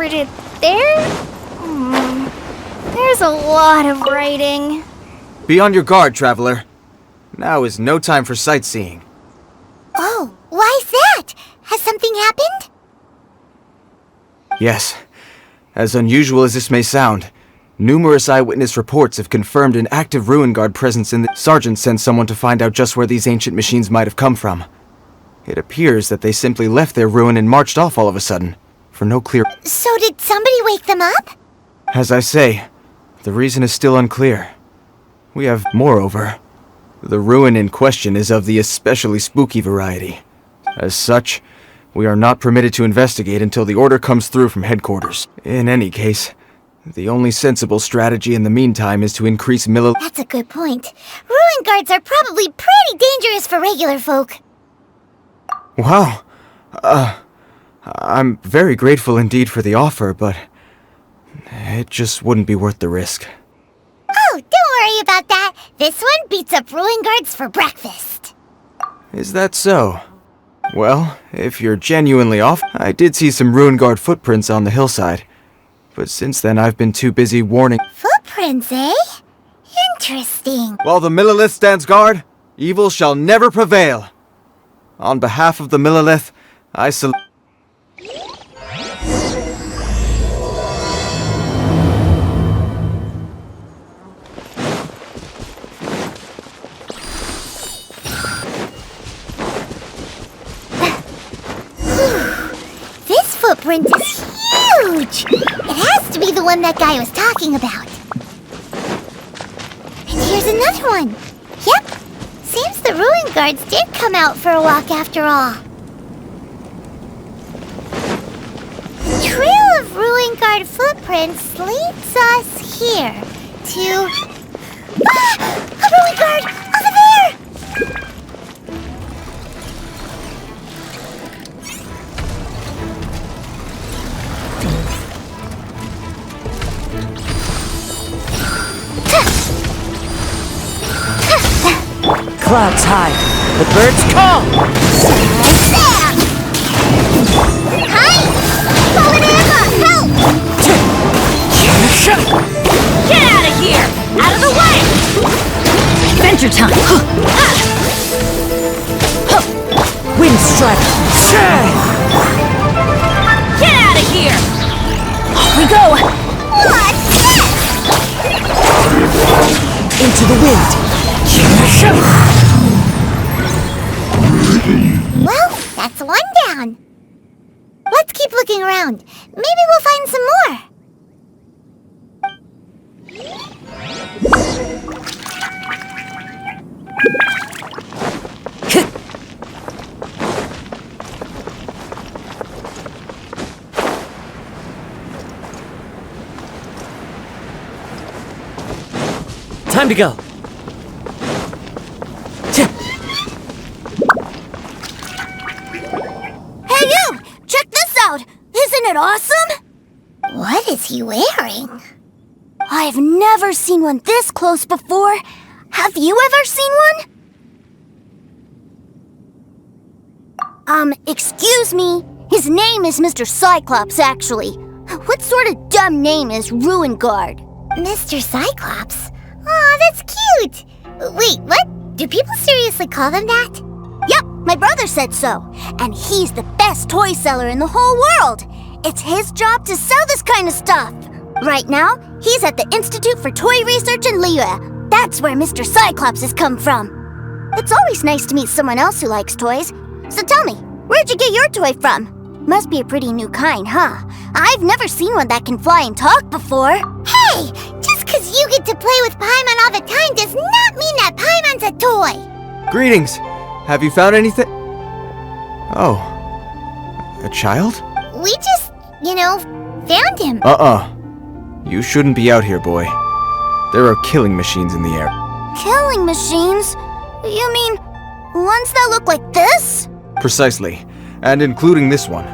interpret it there? There's a lot of writing. Be on your guard, traveler. Now is no time for sightseeing. Oh, why's that? Has something happened? Yes. As unusual as this may sound, numerous eyewitness reports have confirmed an active ruin guard presence in the... Sergeant sent someone to find out just where these ancient machines might have come from. It appears that they simply left their ruin and marched off all of a sudden, for no clear... So did somebody wake them up? As I say, the reason is still unclear. We have, moreover, the ruin in question is of the especially spooky variety. As such, we are not permitted to investigate until the order comes through from headquarters. In any case, the only sensible strategy in the meantime is to increase That's a good point. Ruin guards are probably pretty dangerous for regular folk. Wow. I'm very grateful indeed for the offer, but it just wouldn't be worth the risk. Oh, don't worry about that. This one beats up ruin guards for breakfast. Is that so? Well, if you're genuinely off, I did see some ruin guard footprints on the hillside. But since then, I've been too busy warning... Footprints, eh? Interesting. While the Millilith stands guard, evil shall never prevail. On behalf of the Millilith, I salute... This footprint is huge! It has to be the one that guy was talking about. And here's another one. Yep. Seems the ruin guards did come out for a walk after all. The trail of ruin guard footprints leads us here to... Ah! A ruin guard! Over there! Clouds high, the birds call! Sam! Hi! Fallen Emma, help! Get out of here! Out of the way! Adventure time! Wind strike! Get out of here! Off we go! What's this? Into the wind! Well, that's one down. Let's keep looking around. Maybe we'll find some more. Time to go! Hey you! Check this out! Isn't it awesome? What is he wearing? I've never seen one this close before. Have you ever seen one? Excuse me. His name is Mr. Cyclops, actually. What sort of dumb name is Ruin Guard? Mr. Cyclops? Aw, that's cute! Wait, what? Do people seriously call them that? Yep, my brother said so. And he's the best toy seller in the whole world. It's his job to sell this kind of stuff. Right now, he's at the Institute for Toy Research in Liyue. That's where Mr. Cyclops has come from. It's always nice to meet someone else who likes toys. So tell me, where'd you get your toy from? Must be a pretty new kind, huh? I've never seen one that can fly and talk before. Hey! Just because you get to play with Paimon all the time does not mean that Paimon's a toy! Greetings! Have you found anything? Oh. A child? We just, found him. You shouldn't be out here, boy. There are killing machines in the air. Killing machines? You mean ones that look like this? Precisely. And including this one.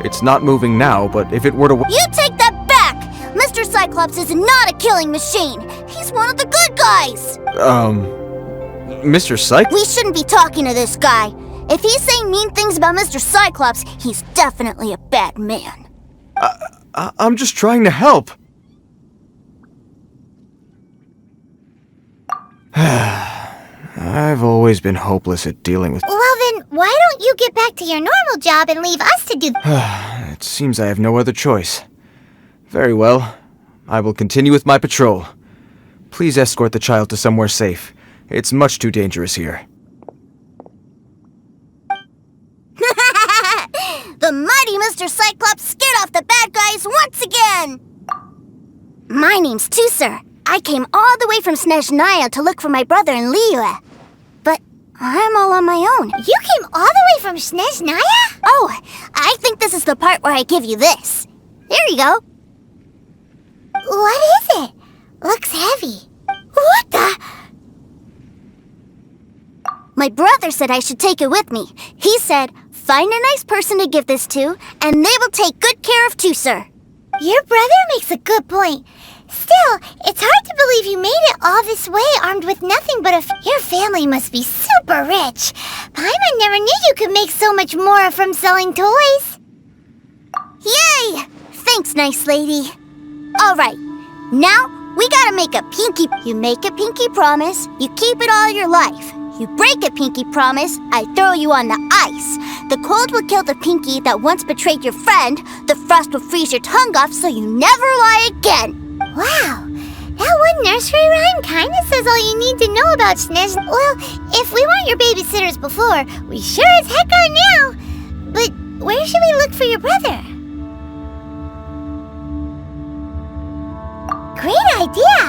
It's not moving now, but if it were to... You take that back! Mr. Cyclops is not a killing machine! He's one of the good guys! Mr. Cyclops? We shouldn't be talking to this guy. If he's saying mean things about Mr. Cyclops, he's definitely a bad man. I'm just trying to help. I've always been hopeless at dealing with... Well then, why don't you get back to your normal job and leave us to do... It seems I have no other choice. Very well. I will continue with my patrol. Please escort the child to somewhere safe. It's much too dangerous here. The mighty Mr. Cyclops scared off the bad guys once again! My name's Teucer. I came all the way from Cσrčyaigντ to look for my brother in Liyue. But I'm all on my own. You came all the way from Cσrčyaigντ? Oh, I think this is the part where I give you this. Here you go. What is it? Looks heavy. What the... My brother said I should take it with me. He said, find a nice person to give this to, and they will take good care of Teucer. Your brother makes a good point. Still, it's hard to believe you made it all this way armed with nothing but your family must be super rich. Paimon never knew you could make so much more from selling toys. Yay! Thanks, nice lady. All right, now we gotta make a pinky... You make a pinky promise, you keep it all your life. You break a pinky promise, I throw you on the ice. The cold will kill the pinky that once betrayed your friend. The frost will freeze your tongue off so you never lie again. Wow, that one nursery rhyme kinda says all you need to know about Csrčyaigντ. Well, if we weren't your babysitters before, we sure as heck are now. But where should we look for your brother? Great idea!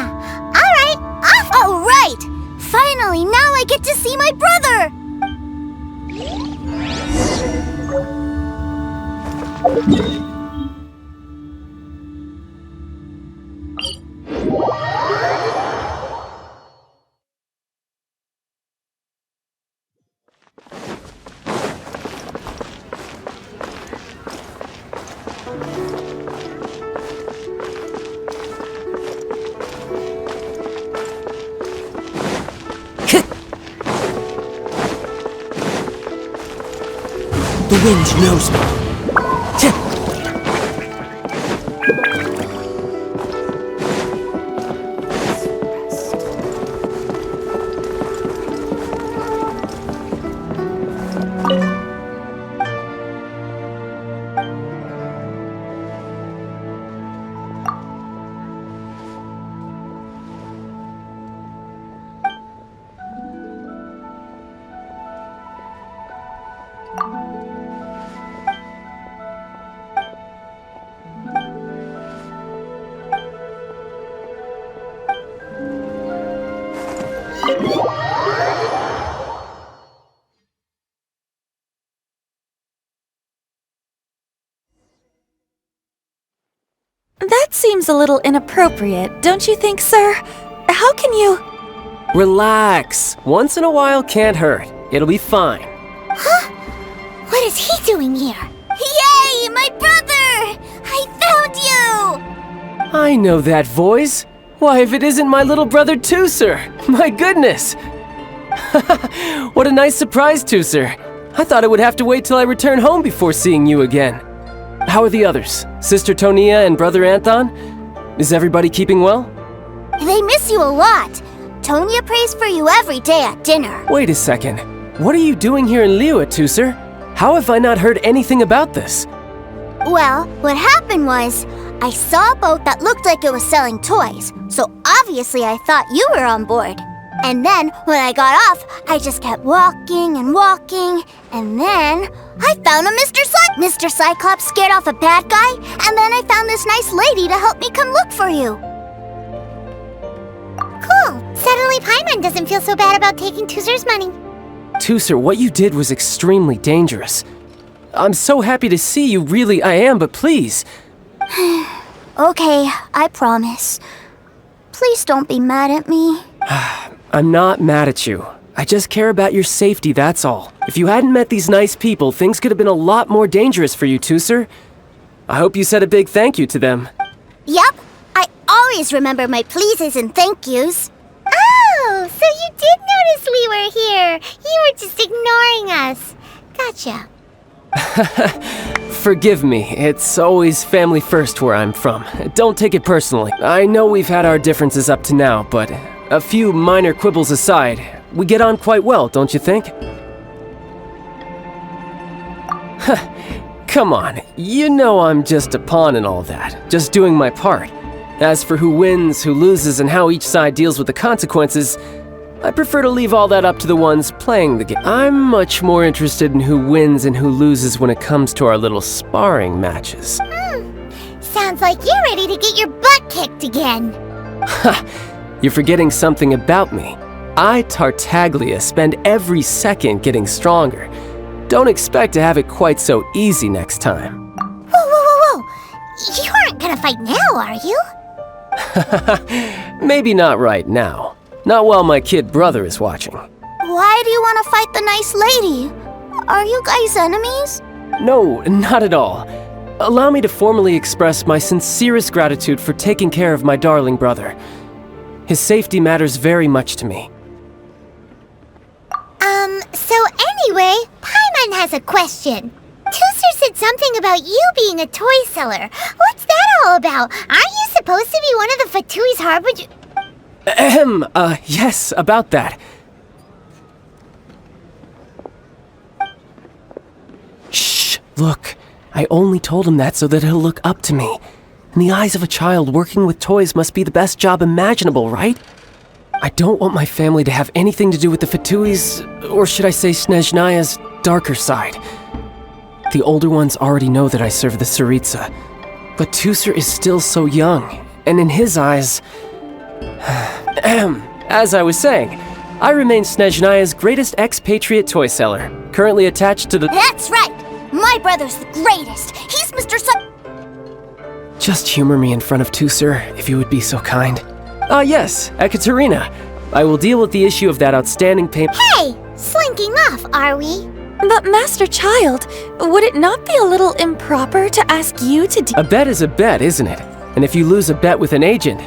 Alright, off! Alright! Finally, now I get to see my brother! The wind knows me. That seems a little inappropriate, don't you think, sir? How can you... Relax. Once in a while can't hurt. It'll be fine. Huh? What is he doing here? Yay, my brother! I found you! I know that voice. Why, if it isn't my little brother Teucer! My goodness! What a nice surprise, Teucer. I thought I would have to wait till I return home before seeing you again. How are the others? Sister Tonia and Brother Anton? Is everybody keeping well? They miss you a lot. Tonia prays for you every day at dinner. Wait a second. What are you doing here in Liyue, Teucer? How have I not heard anything about this? Well, what happened was, I saw a boat that looked like it was selling toys, so obviously I thought you were on board. And then, when I got off, I just kept walking and walking, and then I found a Mr. Cyclops scared off a bad guy, and then I found this nice lady to help me come look for you. Cool. Suddenly Paimon doesn't feel so bad about taking Teucer's money. Teucer, what you did was extremely dangerous. I'm so happy to see you, really I am, but please. Okay, I promise. Please don't be mad at me. I'm not mad at you. I just care about your safety, that's all. If you hadn't met these nice people, things could have been a lot more dangerous for you, Teucer. I hope you said a big thank you to them. Yep, I always remember my pleases and thank yous. Oh, so you did notice we were here. You were just ignoring us. Gotcha. Forgive me, it's always family first where I'm from. Don't take it personally. I know we've had our differences up to now, but a few minor quibbles aside, we get on quite well, don't you think? Come on, you know I'm just a pawn and all that, just doing my part. As for who wins, who loses, and how each side deals with the consequences, I prefer to leave all that up to the ones playing the game. I'm much more interested in who wins and who loses when it comes to our little sparring matches. Sounds like you're ready to get your butt kicked again. Ha! You're forgetting something about me. I, Tartaglia, spend every second getting stronger. Don't expect to have it quite so easy next time. Whoa. You aren't gonna fight now, are you? Maybe not right now. Not while my kid brother is watching. Why do you want to fight the nice lady? Are you guys enemies? No, not at all. Allow me to formally express my sincerest gratitude for taking care of my darling brother. His safety matters very much to me. So anyway, Paimon has a question. Teucer said something about you being a toy seller. What's that all about? Aren't you supposed to be one of the Fatui's harbinger? Yes, about that. Shh, look. I only told him that so that he'll look up to me. In the eyes of a child, working with toys must be the best job imaginable, right? I don't want my family to have anything to do with the Fatui's, or should I say Snezhnaya's, darker side. The older ones already know that I serve the Tsaritsa, but Teucer is still so young, and in his eyes... As I was saying, I remain Snezhnaya's greatest expatriate toy seller, currently attached to the... That's right! My brother's the greatest! He's Mr. Just humor me in front of Teucer, if you would be so kind. Ah yes, Ekaterina. I will deal with the issue of that outstanding payment. Hey! Slinking off, are we? But Master Child, would it not be a little improper to ask you to A bet is a bet, isn't it? And if you lose a bet with an agent,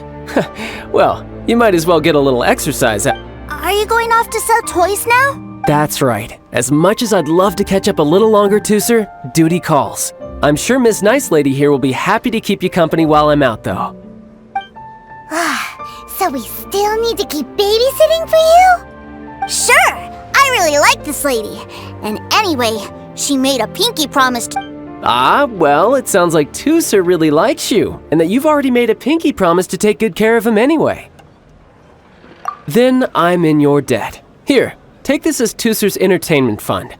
well, you might as well get a little exercise out. Are you going off to sell toys now? That's right. As much as I'd love to catch up a little longer, Teucer, duty calls. I'm sure Miss Nice Lady here will be happy to keep you company while I'm out, though. So we still need to keep babysitting for you? Sure! I really like this lady. And anyway, she made a pinky promise to... Ah, well, it sounds like Teucer really likes you, and that you've already made a pinky promise to take good care of him anyway. Then I'm in your debt. Here, take this as Teucer's entertainment fund.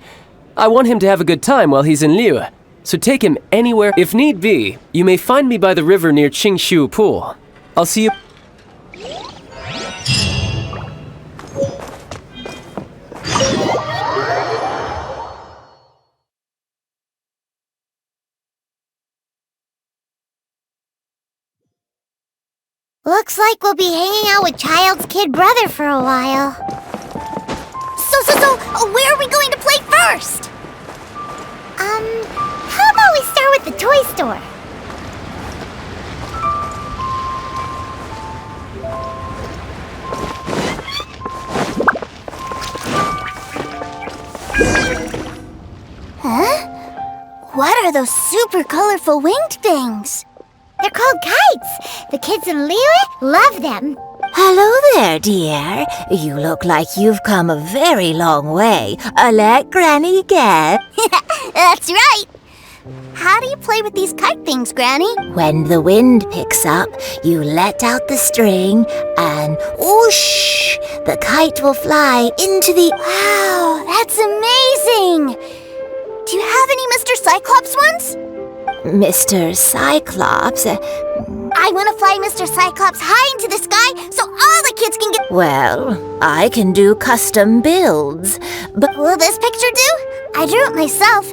I want him to have a good time while he's in Liyue, so take him anywhere. If need be, you may find me by the river near Qingshu Pool. I'll see you... Looks like we'll be hanging out with Child's kid brother for a while. So, where are we going to play first? How about we start with the toy store? Huh? What are those super colorful winged things? They're called kites. The kids in Liyue love them. Hello there, dear. You look like you've come a very long way. Let Granny guess. That's right. How do you play with these kite things, Granny? When the wind picks up, you let out the string and whoosh, the kite will fly into the... Wow, that's amazing. Do you have any Mr. Cyclops ones? Mr. Cyclops? I want to fly Mr. Cyclops high into the sky so all the kids can get... Well, I can do custom builds, but... Will this picture do? I drew it myself.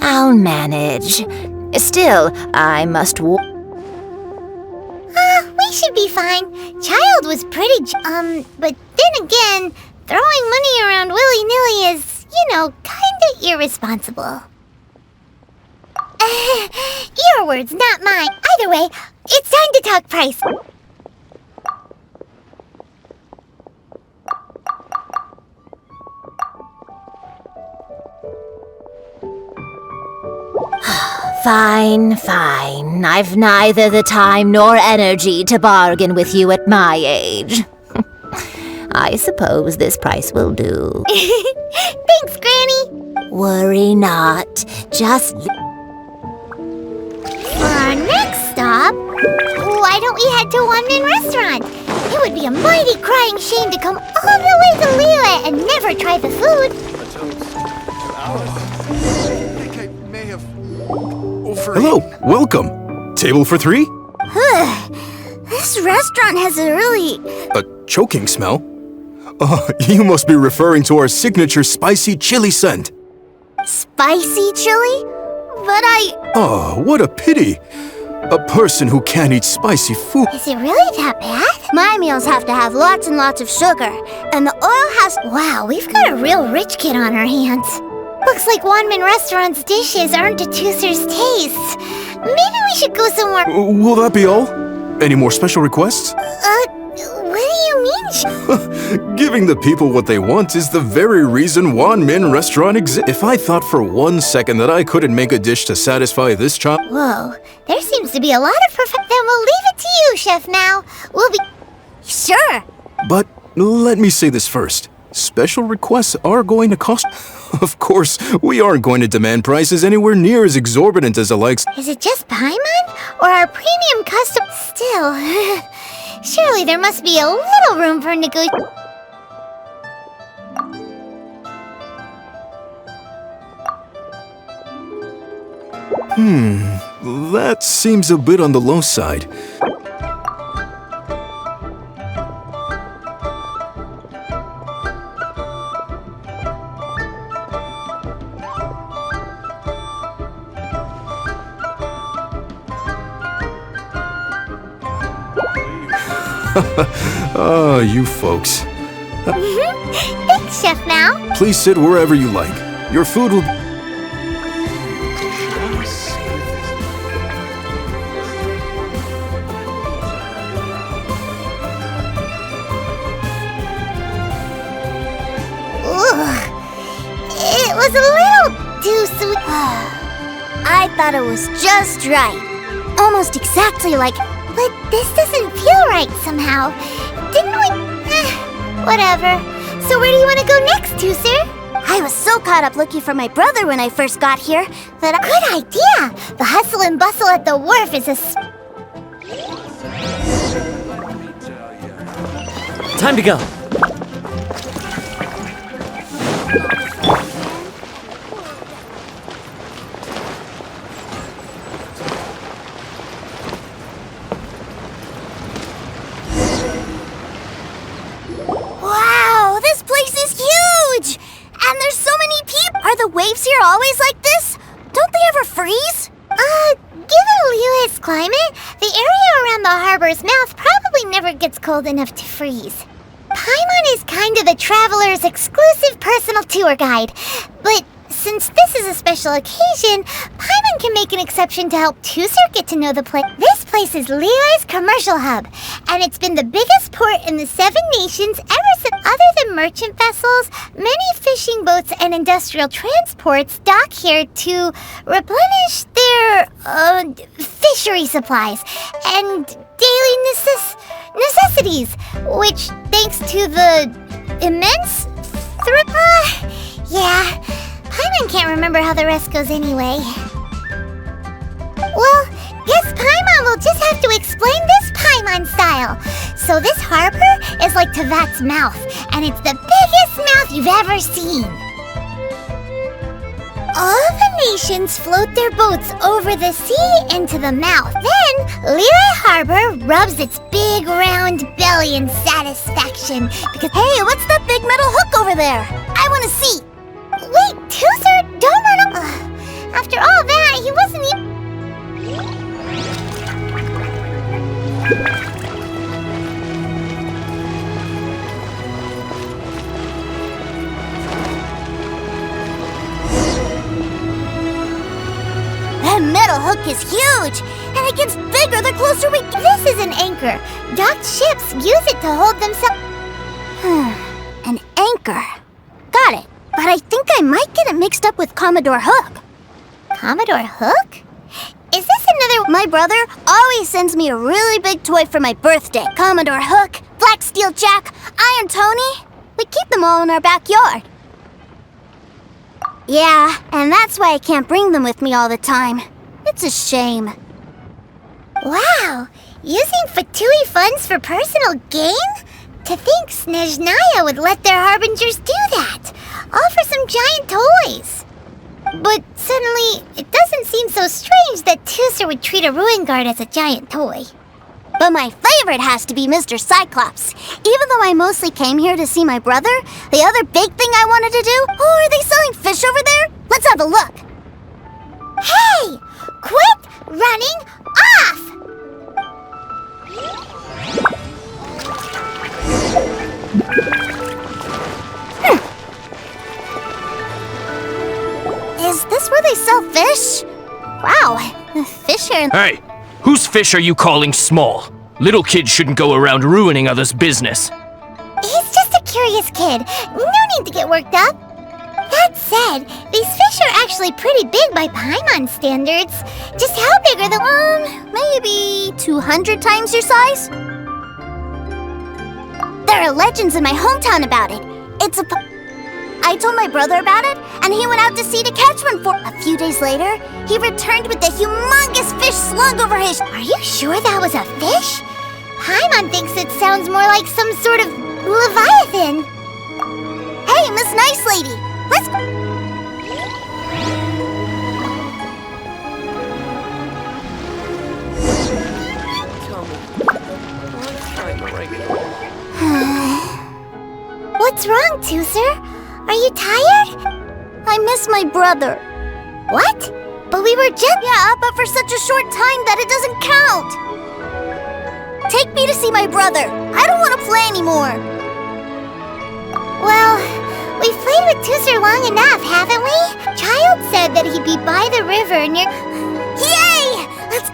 I'll manage. Still, I must... we should be fine. Child was pretty... but then again, throwing money around willy-nilly is, kinda irresponsible. Your words, not mine. Either way, it's time to talk price. Fine, fine. I've neither the time nor energy to bargain with you at my age. I suppose this price will do. Thanks, Granny. Worry not. Just... For our next stop, why don't we head to One-Man Restaurant? It would be a mighty crying shame to come all the way to Liyue and never try the food. Hello, welcome. Table for three? This restaurant has a really... A choking smell? You must be referring to our signature spicy chili scent. spicy chili? But Oh, what a pity. A person who can't eat spicy food. Is it really that bad? My meals have to have lots and lots of sugar. And the oil has... Wow, we've got a real rich kid on our hands. Looks like One-Man Restaurant's dishes aren't to Teucer's tastes. Maybe we should go somewhere... Will that be all? Any more special requests? What do you mean? Giving the people what they want is the very reason One-Man Restaurant exists. If I thought for 1 second that I couldn't make a dish to satisfy this child... Whoa, there seems to be a lot of perfect... Then we'll leave it to you, Chef Mao. We'll be... Sure. But let me say this first. Special requests are going to cost... Of course, we aren't going to demand prices anywhere near as exorbitant as the likes... Is it just Paimon? Or our premium custom... Still... Surely there must be a little room for negotiation. That seems a bit on the low side. Ah, you folks. Thanks, Chef Mao. Please sit wherever you like. Your food will... It was a little too sweet. I thought it was just right. Almost exactly like... But this doesn't feel right somehow. Didn't we... whatever. So where do you want to go next, Teucer? I was so caught up looking for my brother when I first got here that Good idea! The hustle and bustle at the wharf is a... Time to go. Wow, this place is huge! And there's so many people! Are the waves here always like this? Don't they ever freeze? Given Liyue's climate, the area around the harbor's mouth probably never gets cold enough to freeze. Paimon is kind of the traveler's exclusive personal tour guide, but since this is a special occasion, Paimon can make an exception to help Teucer get to know the place. This place is Liyue's commercial hub, and it's been the biggest port in the 7 nations ever since. Other than merchant vessels, many fishing boats and industrial transports dock here to replenish their fishery supplies and daily necessities, which, thanks to the immense yeah. Paimon can't remember how the rest goes anyway. Well, guess Paimon will just have to explain this Paimon style. So this harbor is like Teyvat's mouth, and it's the biggest mouth you've ever seen. All the nations float their boats over the sea into the mouth. Then, Liyue Harbor rubs its big round belly in satisfaction because... Hey, what's that big metal hook over there? I want to see. Wait, Teucer, don't run up. After all that, he wasn't even... That metal hook is huge, and it gets bigger the closer we get. This is an anchor. Docked ships use it to hold themselves... An anchor. Got it. But I think I might get it mixed up with Commodore Hook. Commodore Hook? another. My brother always sends me a really big toy for my birthday. Commodore Hook, Black Steel Jack, Iron Tony. We keep them all in our backyard. Yeah, and that's why I can't bring them with me all the time. It's a shame. Wow, using Fatui funds for personal gain? To think Snezhnaya would let their harbingers do that, all for some giant toys. But suddenly, it doesn't seem so strange that Teucer would treat a ruin guard as a giant toy. But my favorite has to be Mr. Cyclops. Even though I mostly came here to see my brother, the other big thing I wanted to do... Oh, are they selling fish over there? Let's have a look. Hey! Quit running off! Is this where they sell fish? Wow, fish here... Hey! Whose fish are you calling small? Little kids shouldn't go around ruining others' business. He's just a curious kid. No need to get worked up. That said, these fish are actually pretty big by Paimon standards. Just how big are the... maybe 200 times your size? There are legends in my hometown about it. It's a... I told my brother about it, and he went out to sea to catch one for... A few days later, he returned with a humongous fish slung over his... Are you sure that was a fish? Paimon thinks it sounds more like some sort of leviathan. Hey, Miss Nice Lady, let's... What's wrong, Teucer? Are you tired? I miss my brother. What? But we were just... Yeah, but for such a short time that it doesn't count. Take me to see my brother. I don't want to play anymore. Well, we've played with Teucer long enough, haven't we? Child said that he'd be by the river near... Yay! Let's...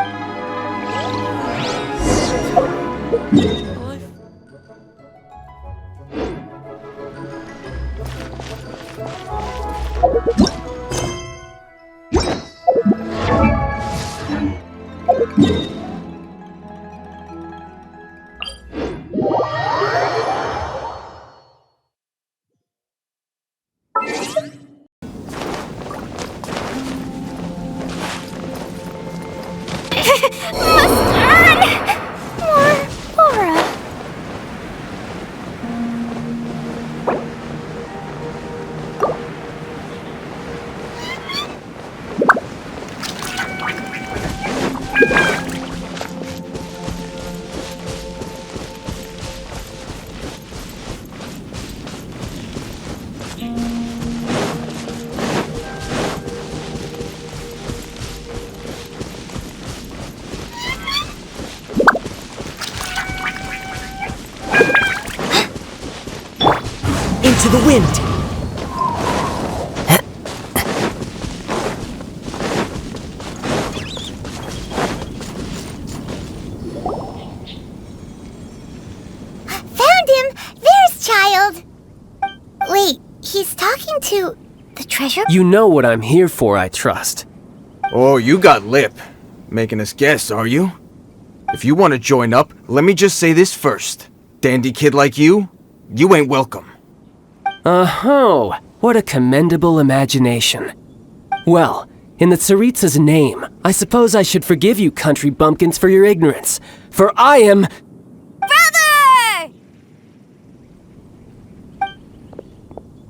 Into the wind! Found him! There's Child! Wait, he's talking to... the treasure? You know what I'm here for, I trust. Oh, you got lip. Making us guess, are you? If you want to join up, let me just say this first. Dandy kid like you ain't welcome. Oh, what a commendable imagination. Well, in the Tsaritsa's name, I suppose I should forgive you country bumpkins for your ignorance, for I am... Brother!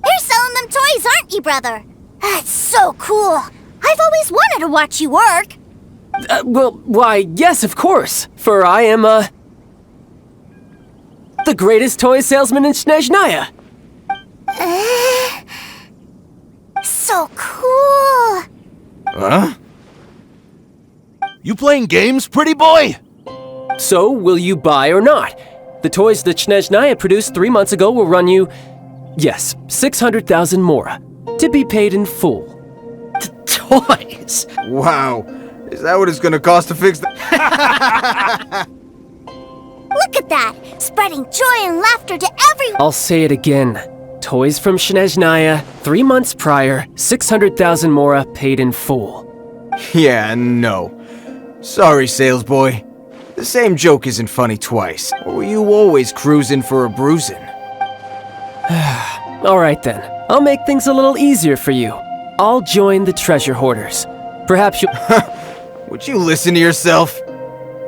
You're selling them toys, aren't you, brother? That's so cool. I've always wanted to watch you work. Well, why, yes, of course, for I am, the greatest toy salesman in Snezhnaya. So cool. Huh? You playing games, pretty boy? So, will you buy or not? The toys that Snezhnaya produced 3 months ago will run you, yes, 600,000 mora, to be paid in full. Toys? Wow. Is that what it's gonna cost to fix the... Look at that, spreading joy and laughter to everyone. I'll say it again. Toys from Snezhnaya, 3 months prior, 600,000 mora paid in full. Yeah, no. Sorry, sales boy. The same joke isn't funny twice. Or were you always cruising for a bruising? Alright then, I'll make things a little easier for you. I'll join the treasure hoarders. Perhaps you'll... Would you listen to yourself?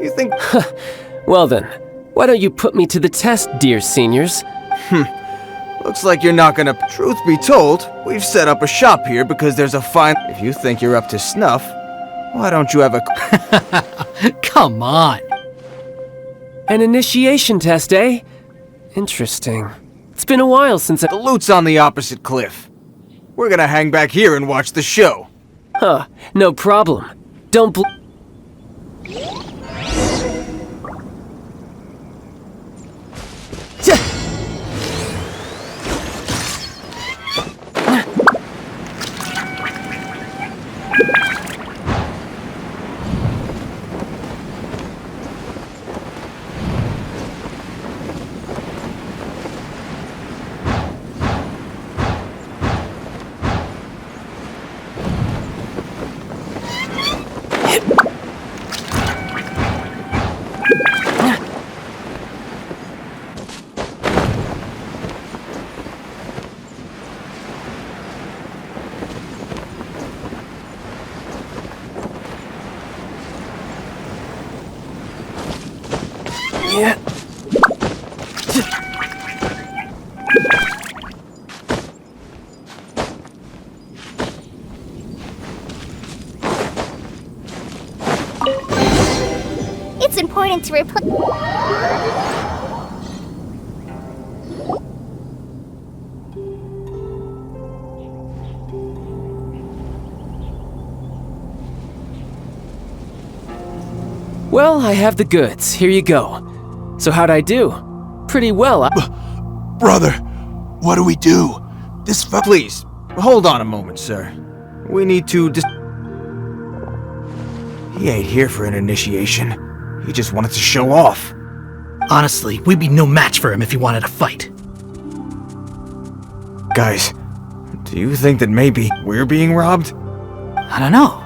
You think... Well then, why don't you put me to the test, dear seniors? Looks like you're not gonna... Truth be told, we've set up a shop here because there's a fine... If you think you're up to snuff, why don't you have a... Come on. An initiation test, eh? Interesting. It's been a while since The loot's on the opposite cliff. We're gonna hang back here and watch the show. Huh, no problem. Don't Yeah. It's important to replace. Well, I have the goods. Here you go. So how'd I do? Pretty well. Brother, what do we do? This Please, hold on a moment, sir. We need to He ain't here for an initiation. He just wanted to show off. Honestly, we'd be no match for him if he wanted to fight. Guys, do you think that maybe we're being robbed? I don't know.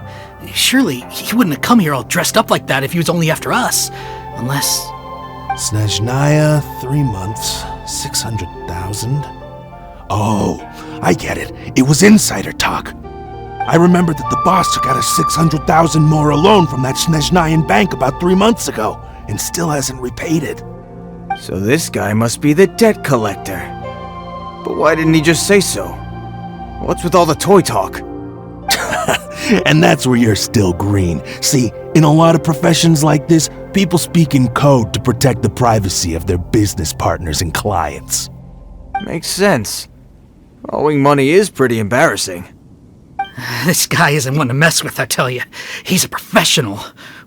Surely he wouldn't have come here all dressed up like that if he was only after us. Unless... Snezhnaya, 3 months, 600,000. Oh, I get it. It was insider talk. I remember that the boss took out a 600,000 more loan from that Snezhnayan bank about 3 months ago, and still hasn't repaid it. So this guy must be the debt collector. But why didn't he just say so? What's with all the toy talk? And that's where you're still green. See, in a lot of professions like this, people speak in code to protect the privacy of their business partners and clients. Makes sense. Owing money is pretty embarrassing. This guy isn't one to mess with, I tell you. He's a professional.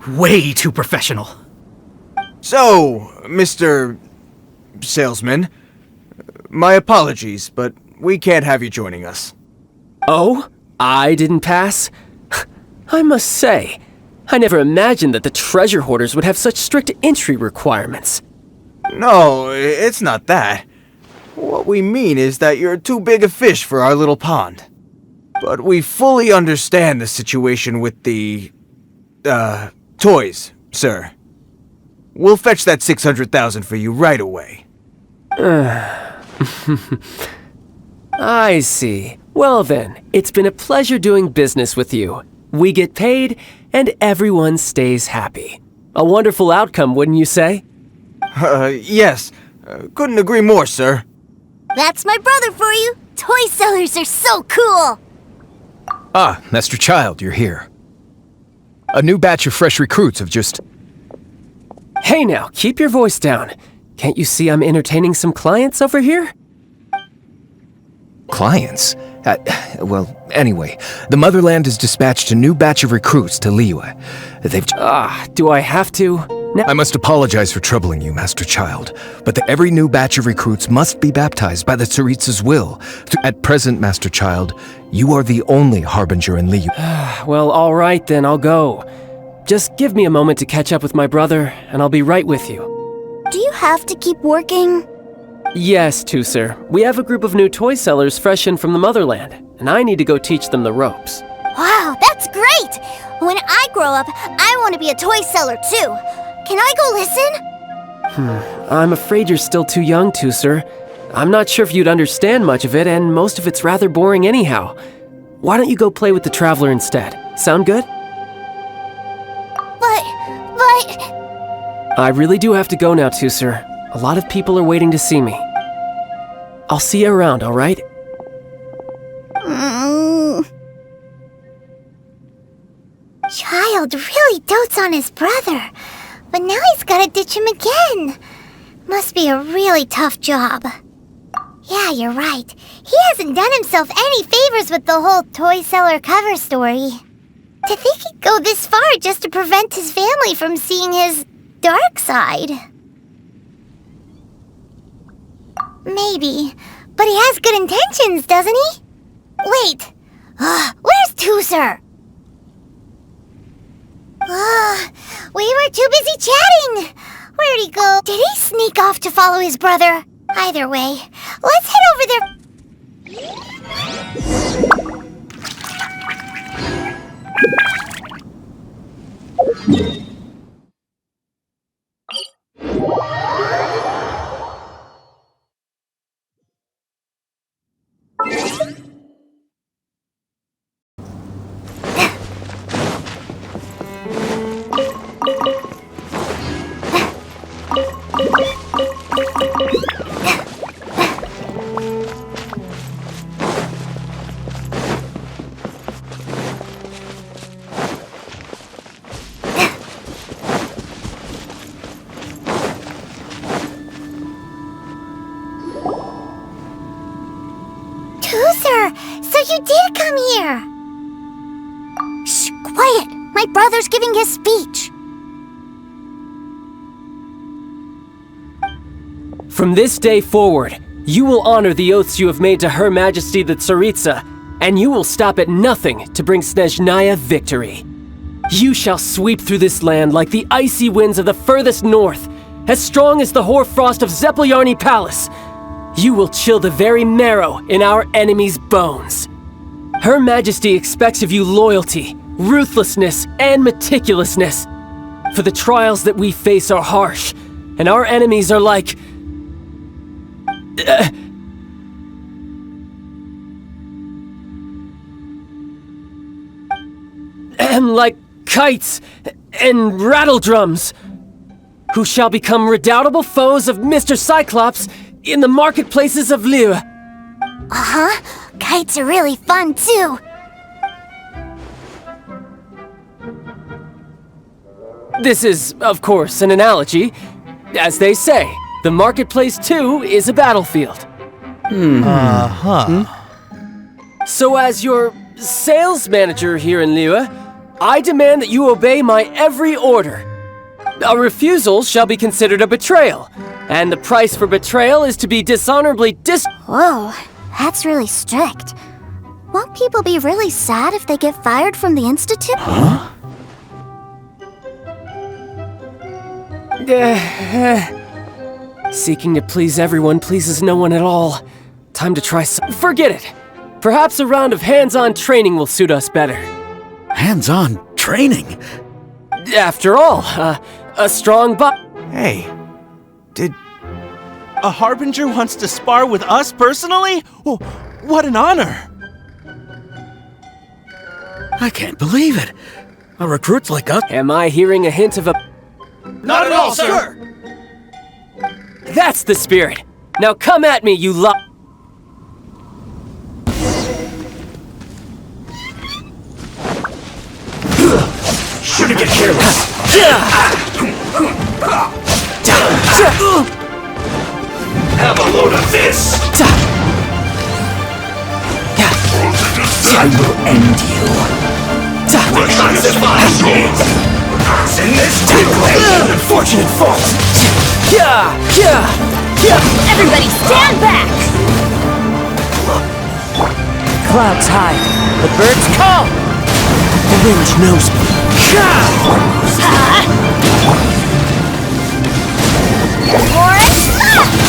Way too professional. So, Mr. Salesman, my apologies, but we can't have you joining us. Oh? I didn't pass? I must say, I never imagined that the treasure hoarders would have such strict entry requirements. No, it's not that. What we mean is that you're too big a fish for our little pond. But we fully understand the situation with the, toys, sir. We'll fetch that 600,000 for you right away. I see. Well then, it's been a pleasure doing business with you. We get paid, and everyone stays happy. A wonderful outcome, wouldn't you say? Yes. Couldn't agree more, sir. That's my brother for you. Toy sellers are so cool. Ah, Master Child, you're here. A new batch of fresh recruits have just... Hey now, keep your voice down. Can't you see I'm entertaining some clients over here? Clients? Well, anyway, the Motherland has dispatched a new batch of recruits to Liyue. They've... do I have to? No. I must apologize for troubling you, Master Child, but every new batch of recruits must be baptized by the Tsaritsa's will. At present, Master Child, you are the only harbinger in Liyue. Well, all right then, I'll go. Just give me a moment to catch up with my brother, and I'll be right with you. Do you have to keep working? Yes, Teucer. We have a group of new toy sellers fresh in from the Motherland, and I need to go teach them the ropes. Wow, that's great! When I grow up, I want to be a toy seller too. Can I go listen? I'm afraid you're still too young, Teucer. I'm not sure if you'd understand much of it, and most of it's rather boring anyhow. Why don't you go play with the Traveler instead? Sound good? But... I really do have to go now, Teucer. A lot of people are waiting to see me. I'll see you around, alright? Child really dotes on his brother, but now he's gotta ditch him again. Must be a really tough job. Yeah, you're right. He hasn't done himself any favors with the whole toy seller cover story. To think he'd go this far just to prevent his family from seeing his dark side. Maybe, but he has good intentions, doesn't he? Wait, where's Teucer? We were too busy chatting. Where'd he go? Did he sneak off to follow his brother? Either way, let's head over there. Teucer, so you did come here. Shh, quiet. My brother's giving his speech. From this day forward, you will honor the oaths you have made to Her Majesty the Tsaritsa, and you will stop at nothing to bring Snezhnaya victory. You shall sweep through this land like the icy winds of the furthest north, as strong as the hoarfrost of Zepelyarny Palace. You will chill the very marrow in our enemies' bones. Her Majesty expects of you loyalty, ruthlessness, and meticulousness. For the trials that we face are harsh, and our enemies are like... like kites and rattledrums, who shall become redoubtable foes of Mr. Cyclops in the marketplaces of Liyue. Kites are really fun too. This is, of course, an analogy. As they say, the marketplace too is a battlefield. So as your sales manager here in Liyue, I demand that you obey my every order. A refusal shall be considered a betrayal, and the price for betrayal is to be dishonorably Whoa, that's really strict. Won't people be really sad if they get fired from the Institute? Seeking to please everyone pleases no one at all. Time to try some... Forget it! Perhaps a round of hands-on training will suit us better. Hands-on training? After all, a strong Hey, did a Harbinger wants to spar with us personally? Oh, what an honor! I can't believe it. A recruits like us... Am I hearing a hint of a... Not at all, sir! That's the spirit! Now come at me, you Shouldn't get careless! Have a load of this! I will end you! In this unfortunate fault! Everybody stand back! Clouds high, the birds call! The wind knows me.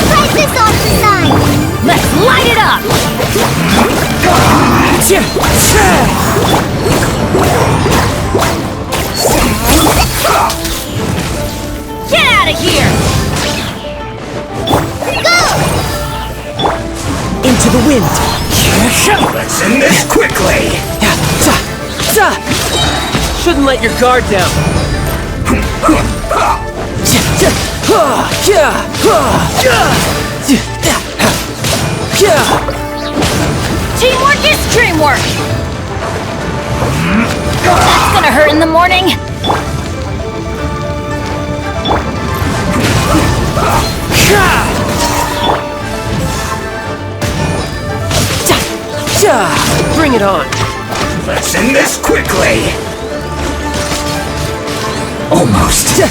Price this off the side! Let's light it up! Into the wind! Let's end this quickly! Shouldn't let your guard down. Teamwork is dreamwork! That's gonna hurt in the morning! Bring it on! Let's end this quickly! Almost.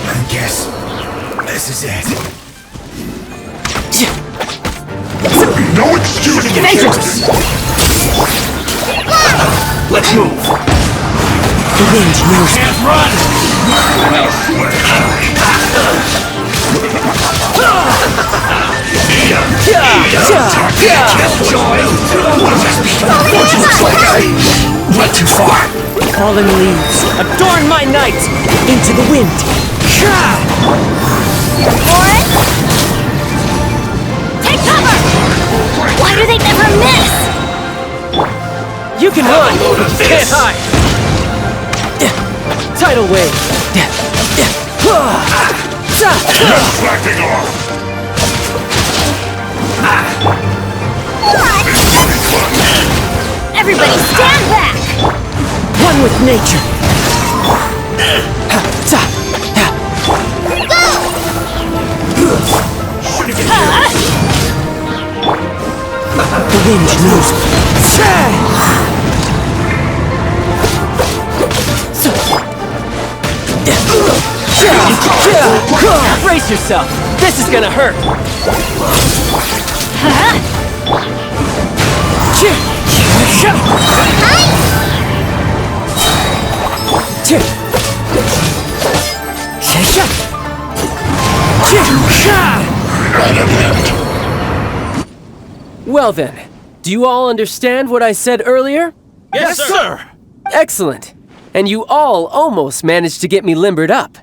I guess this is it. No excuse for this! Let's move! The wind knows. Can't Not too far. Fallen leaves, adorn my night! Into the wind! Take cover! Why do they never miss? You can run, but you can't hide! Tidal wave! Slacking off! Everybody stand back! One with nature! The wind knows me. Brace yourself! This is gonna hurt! Well then, do you all understand what I said earlier? Yes, sir! Excellent. And you all almost managed to get me limbered up.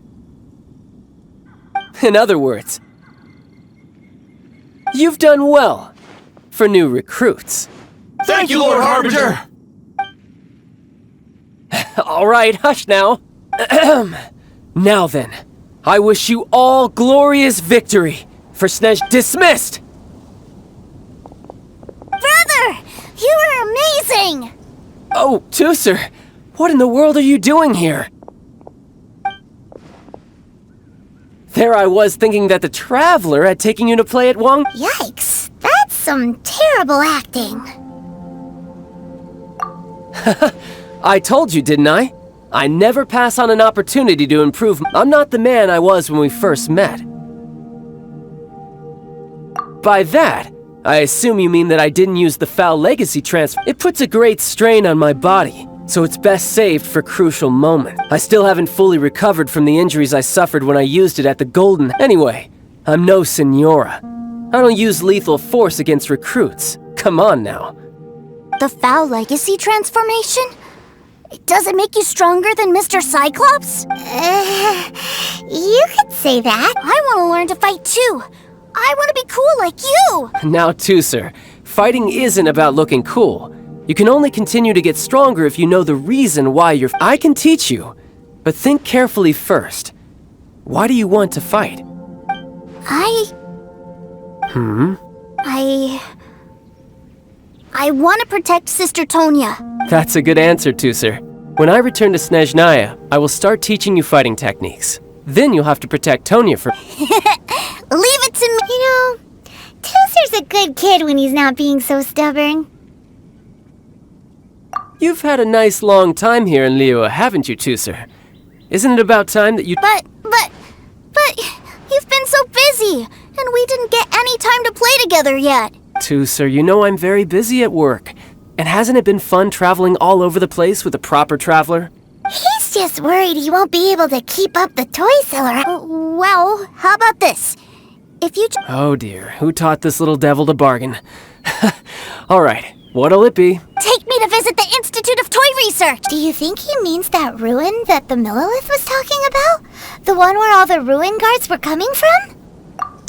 In other words, you've done well for new recruits. Thank you, Lord Harbinger! All right, hush now. Now then, I wish you all glorious victory for Tszdσs dismissed! Brother! You are amazing! Oh, Teucer, what in the world are you doing here? There I was thinking that the Traveler had taken you to play at Wong. Yikes! That's some terrible acting. I told you, didn't I? I never pass on an opportunity to improve. I'm not the man I was when we first met. By that, I assume you mean that I didn't use the foul legacy transfer. It puts a great strain on my body, so it's best saved for crucial moment. I still haven't fully recovered from the injuries I suffered when I used it at the Golden. Anyway, I'm no Senora. I don't use lethal force against recruits. Come on now. The foul legacy transformation? Does it make you stronger than Mr. Cyclops? You could say that. I want to learn to fight too. I want to be cool like you! Now, Teucer, fighting isn't about looking cool. You can only continue to get stronger if you know the reason why you're... I can teach you, but think carefully first. Why do you want to fight? I want to protect Sister Tonya. That's a good answer, Teucer. When I return to Snezhnaya, I will start teaching you fighting techniques. Then you'll have to protect Tonya from... Leave it to me. You know, Teucer's a good kid when he's not being so stubborn. You've had a nice long time here in Liyue, haven't you, Teucer? Isn't it about time that you... But, you've been so busy, and we didn't get any time to play together yet. Teucer, you know I'm very busy at work. And hasn't it been fun traveling all over the place with a proper traveler? He's just worried he won't be able to keep up the toy seller. Well, how about this? If you... Oh dear, who taught this little devil to bargain? Alright, what'll it be? Take me to visit the Institute of Toy Research! Do you think he means that ruin that the Millilith was talking about? The one where all the ruin guards were coming from?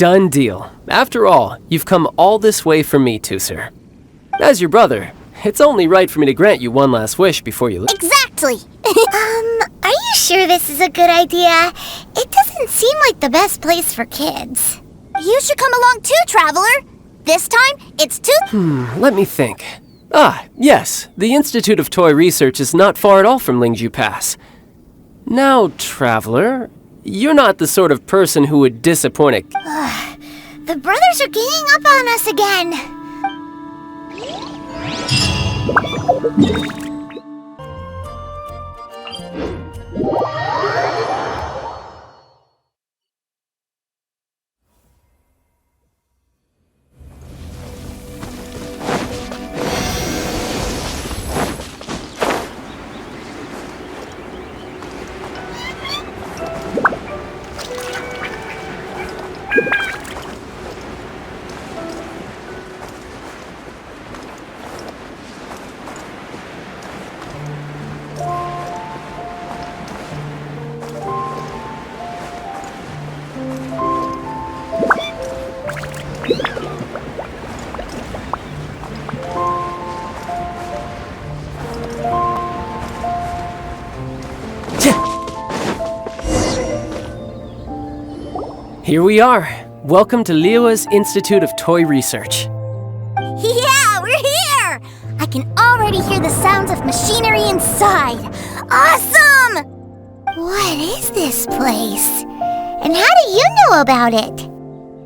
Done deal. After all, you've come all this way for me, Teucer. As your brother, it's only right for me to grant you one last wish before you leave. Exactly! Are you sure this is a good idea? It doesn't seem like the best place for kids. You should come along too, Traveler! This time, it's Let me think. Ah, yes, the Institute of Toy Research is not far at all from Lingju Pass. Now, Traveler, you're not the sort of person who would disappoint a... The brothers are ganging up on us again! Here we are. Welcome to Liyue's Institute of Toy Research. Yeah, we're here! I can already hear the sounds of machinery inside. Awesome! What is this place? And how do you know about it?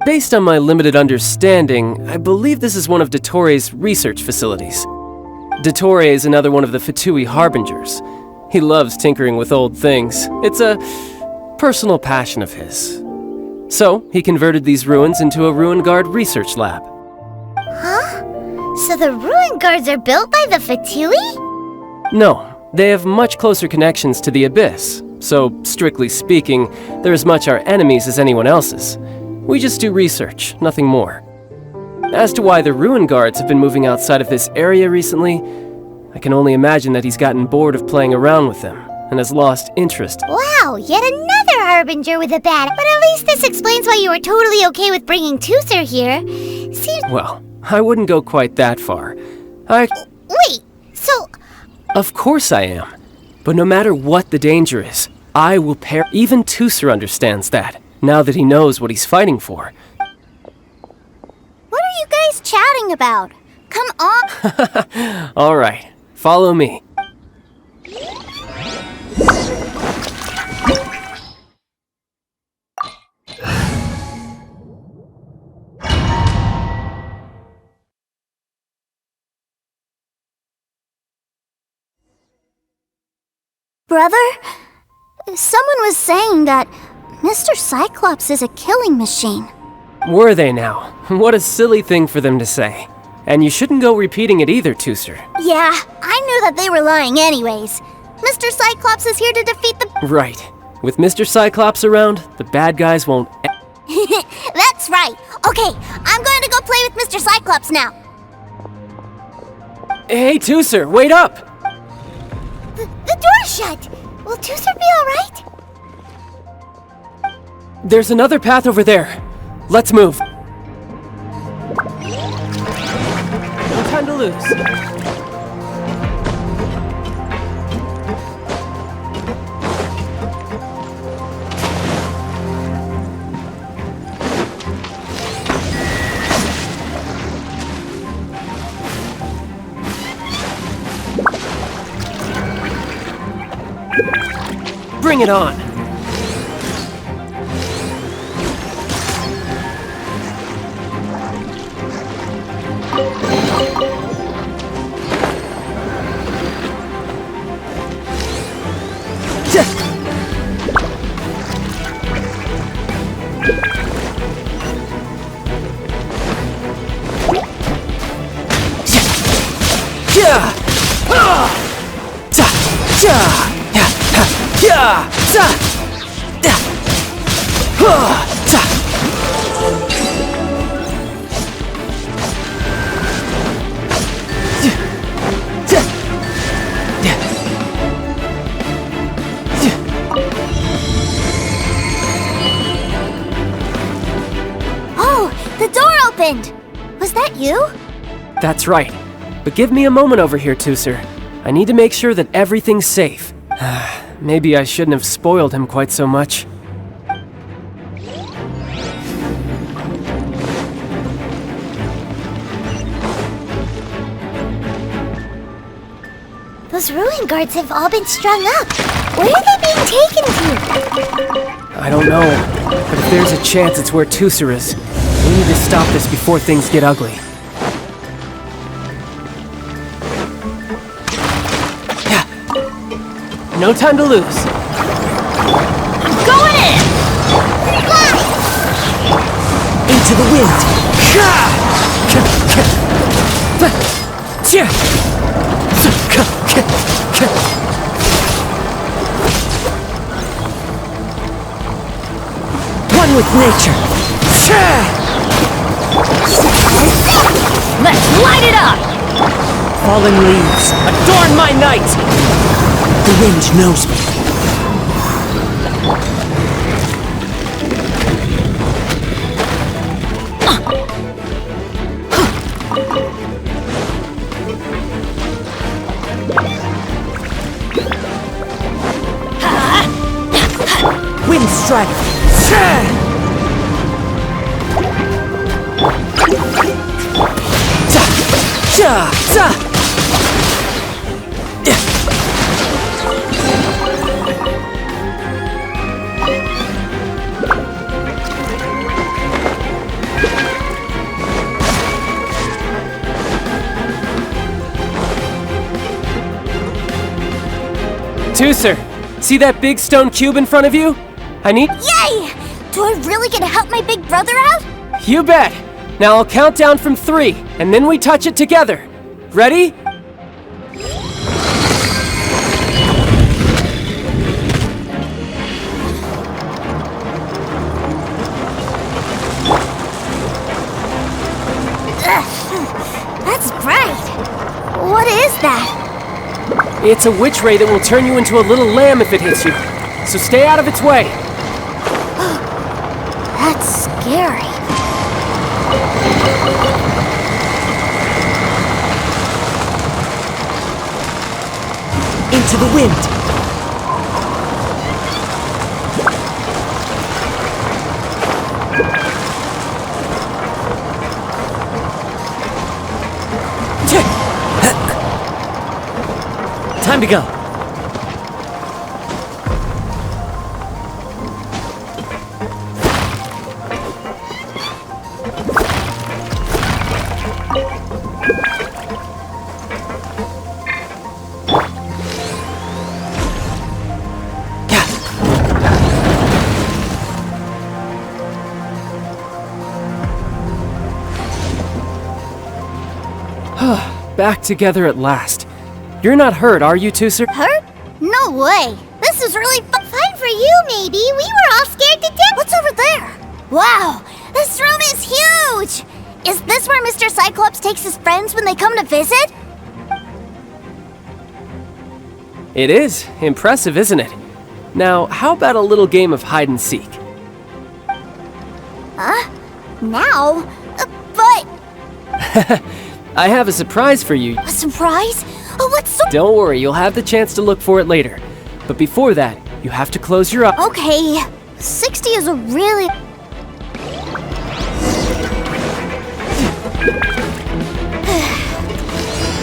Based on my limited understanding, I believe this is one of Dottoro's research facilities. Dottore is another one of the Fatui Harbingers. He loves tinkering with old things. It's a personal passion of his. So, he converted these ruins into a Ruin Guard research lab. Huh? So the Ruin Guards are built by the Fatui? No, they have much closer connections to the Abyss. So, strictly speaking, they're as much our enemies as anyone else's. We just do research, nothing more. As to why the Ruin Guards have been moving outside of this area recently, I can only imagine that he's gotten bored of playing around with them and has lost interest. Wow, yet another Harbinger with a bat. But at least this explains why you were totally okay with bringing Teucer here. Seems... Well, I wouldn't go quite that far. Wait, so... Of course I am. But no matter what the danger is, I will pair... Even Teucer understands that, now that he knows what he's fighting for. What are you guys chatting about? Come on. All right, follow me. Brother, someone was saying that Mr. Cyclops is a killing machine. Were they now? What a silly thing for them to say. And you shouldn't go repeating it either, Teucer. Yeah, I knew that they were lying anyways. Mr. Cyclops is here to defeat the... Right. With Mr. Cyclops around, the bad guys won't... That's right. Okay, I'm going to go play with Mr. Cyclops now. Hey, Teucer, wait up! The door's shut. Will Teucer be alright? There's another path over there. Let's move. No time to lose. Bring it on! happened? Was that you? That's right. But give me a moment over here, Teucer. I need to make sure that everything's safe. Maybe I shouldn't have spoiled him quite so much. Those ruin guards have all been strung up. Where are they being taken to? I don't know, but if there's a chance it's where Teucer is, we need to stop this before things get ugly. Yeah. No time to lose. Going in! Into the wind! One with nature! Let's light it up! Fallen leaves, adorn my night! The wind knows me. Wind strike! Teucer, see that big stone cube in front of you? I need— Yay! Do I really get to help my big brother out? You bet! Now I'll count down from 3, and then we touch it together. Ready? That's bright. What is that? It's a witch ray that will turn you into a little lamb if it hits you. So stay out of its way. That's scary. Into the wind. Time to go. Back together at last. You're not hurt, are you, Teucer? Hurt? No way. This is really fine for you, maybe. We were all scared to death. What's over there? Wow, this room is huge. Is this where Mr. Cyclops takes his friends when they come to visit? It is. Impressive, isn't it? Now, how about a little game of hide and seek? Huh? Now? But... I have a surprise for you. A surprise? Oh, what's so— Don't worry, you'll have the chance to look for it later. But before that, you have to close your eyes. Okay, 60 is a really...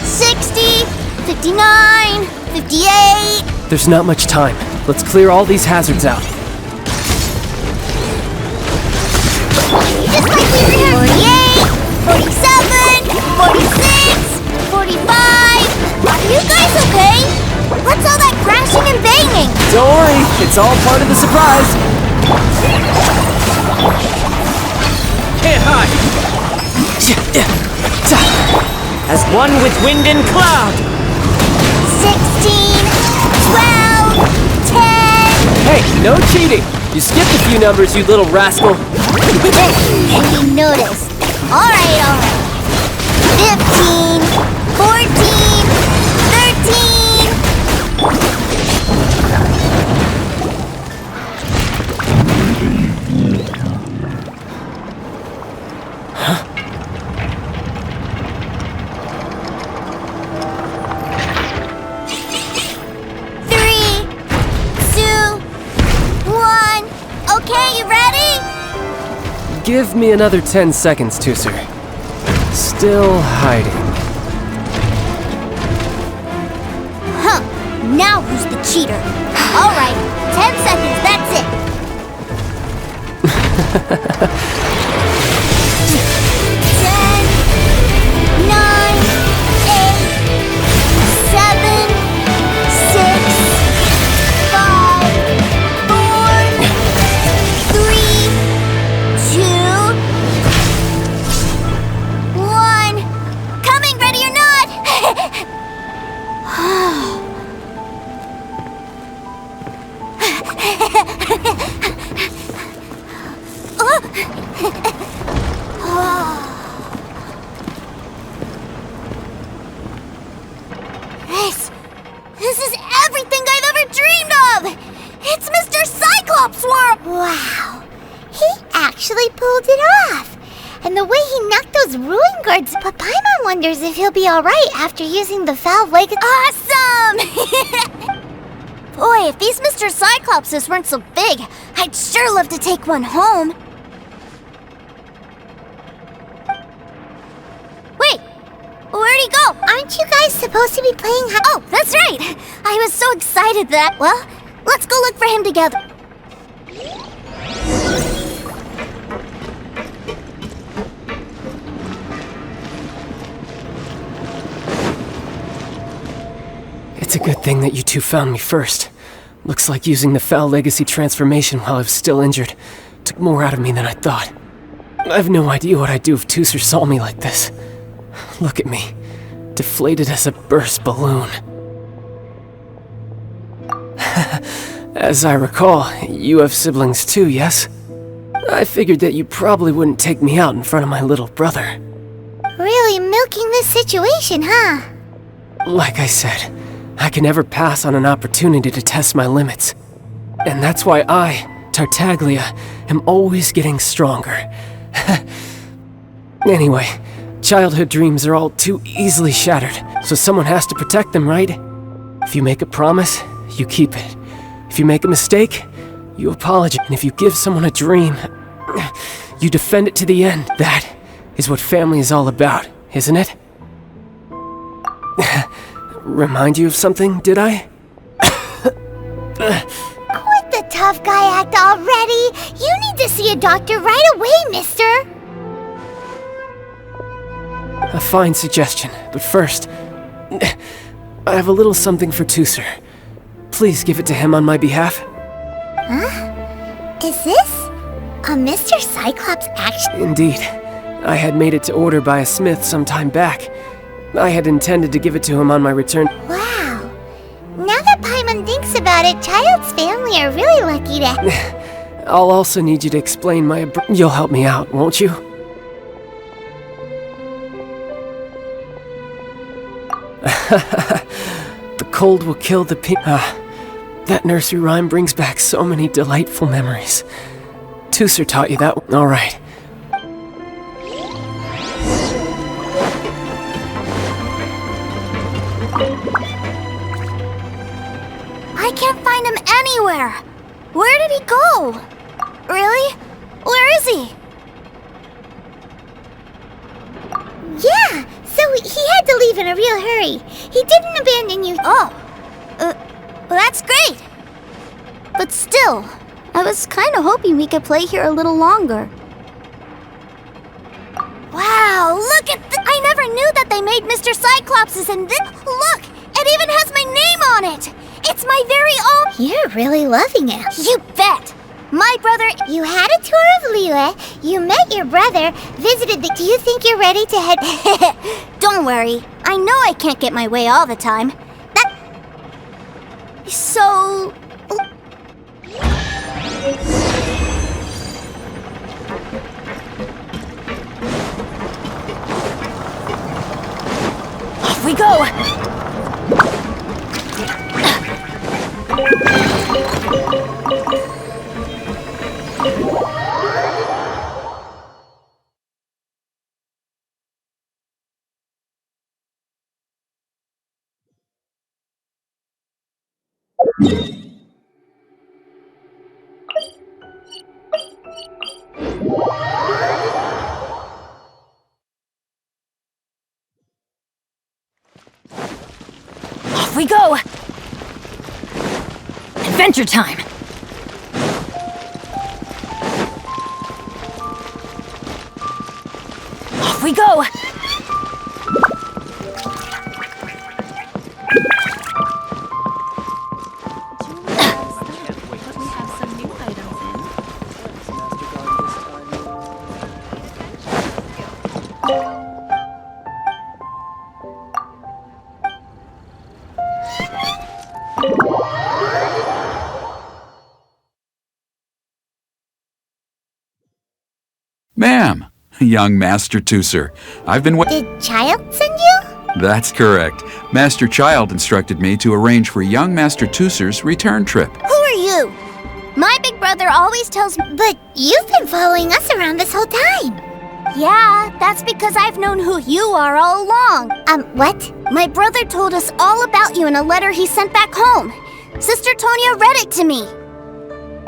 $60, $59, $58... There's not much time. Let's clear all these hazards out. Just like we were here. 48, 47, 46, 45... Are you guys okay? What's all that crashing and banging? Don't worry, it's all part of the surprise. Can't hide! As one with wind and cloud! 16, 12, 10... Hey, no cheating! You skipped a few numbers, you little rascal. And you noticed. Alright. 15, 14, 13... Huh? Give me another 10 seconds, Teucer. Still hiding. Huh. Now who's the cheater? Alright, 10 seconds, that's it. 10, 9, 8, 7, 6, 5, 4, 3, 2, 1. Coming, ready or not? This is everything I've ever dreamed of! It's Mr. Cyclops' world! Wow, he actually pulled it off. And the way he knocked those ruin guards, but Paimon wonders if he'll be alright after using the valve like awesome! Boy, if these Mr. Cyclopses weren't so big, I'd sure love to take one home. Wait, where'd he go? Aren't you guys supposed to be playing Oh, that's right! I was so excited that, well, let's go look for him together. It's a good thing that you two found me first. Looks like using the Foul Legacy transformation while I was still injured took more out of me than I thought. I have no idea what I'd do if Teucer saw me like this. Look at me, deflated as a burst balloon. As I recall, you have siblings too, yes? I figured that you probably wouldn't take me out in front of my little brother. Really milking this situation, huh? Like I said, I can never pass on an opportunity to test my limits. And that's why I, Tartaglia, am always getting stronger. Anyway, childhood dreams are all too easily shattered, so someone has to protect them, right? If you make a promise, you keep it. If you make a mistake, you apologize. And if you give someone a dream, you defend it to the end. That is what family is all about, isn't it? Remind you of something, did I? Quit the tough guy act already! You need to see a doctor right away, mister! A fine suggestion, but first, I have a little something for Teucer. Please give it to him on my behalf. Huh? Is this a Mr. Cyclops action? Indeed. I had made it to order by a smith some time back. I had intended to give it to him on my return. Wow. Now that Paimon thinks about it, Child's family are really lucky to... I'll also need you to explain my... You'll help me out, won't you? The cold will kill the that nursery rhyme brings back so many delightful memories. Teucer taught you that one. All right. I can't find him anywhere. Where did he go? Really? Where is he? Yeah, so he had to leave in a real hurry. He didn't abandon you. Oh, that's great. But still, I was kind of hoping we could play here a little longer. Wow, look at I never knew that they made Mr. Cyclopses and this. Look, it even has my name on it. It's my very own. You're really loving it. You bet. My brother, you had a tour of Liyue, you met your brother, visited the... Do you think you're ready to head... Don't worry. I know I can't get my way all the time. So... Off we go! Off we go! Adventure time! Off we go! Ma'am, young Master Teucer, I've been Did Child send you? That's correct. Master Child instructed me to arrange for young Master Teucer's return trip. Who are you? My big brother always tells me. But you've been following us around this whole time. Yeah, that's because I've known who you are all along. What? My brother told us all about you in a letter he sent back home. Sister Tonya read it to me.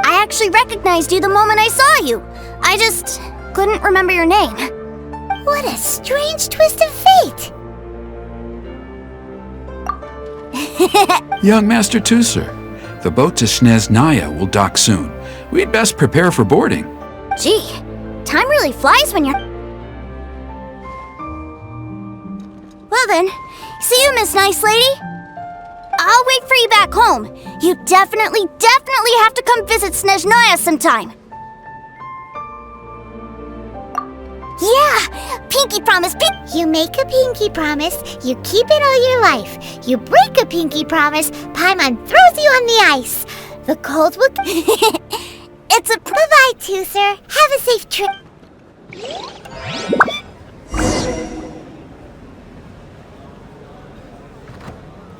I actually recognized you the moment I saw you. I just couldn't remember your name. What a strange twist of fate. Young Master Teucer, the boat to Tσdσs will dock soon. We'd best prepare for boarding. Gee, time really flies when you're... Well then, see you, Miss Nice Lady. I'll wait for you back home. You definitely have to come visit Tσdσs sometime. Yeah, pinky promise, You make a pinky promise, you keep it all your life. You break a pinky promise, Paimon throws you on the ice. The cold will... It's a... Bye-bye, Teucer. Have a safe trip.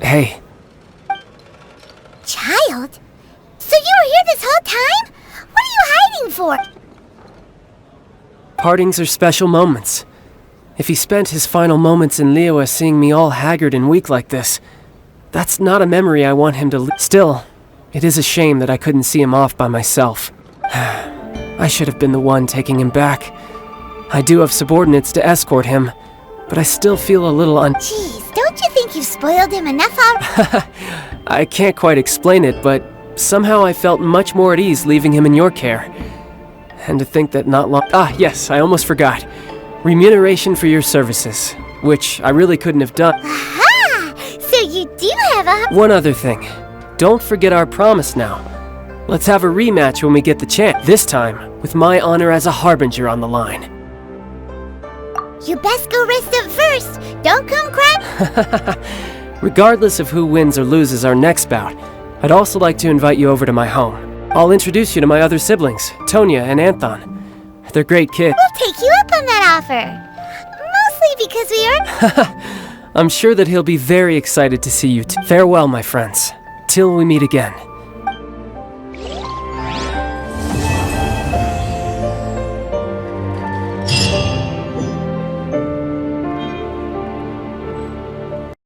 Hey. Child? So you were here this whole time? What are you hiding for? Partings are special moments. If he spent his final moments in Liyue seeing me all haggard and weak like this, that's not a memory I want him to Still, it is a shame that I couldn't see him off by myself. I should have been the one taking him back. I do have subordinates to escort him, but I still feel a little Jeez, don't you think you've spoiled him enough already? I can't quite explain it, but somehow I felt much more at ease leaving him in your care. And to think that not long... yes, I almost forgot. Remuneration for your services, which I really couldn't have done. Aha! So you do have a... One other thing. Don't forget our promise now. Let's have a rematch when we get the chance. This time, with my honor as a harbinger on the line. You best go rest up first. Don't come cry. Regardless of who wins or loses our next bout, I'd also like to invite you over to my home. I'll introduce you to my other siblings, Tonya and Anthon. They're great kids. We'll take you up on that offer. Mostly because we are... I'm sure that he'll be very excited to see you too. Farewell, my friends. Till we meet again.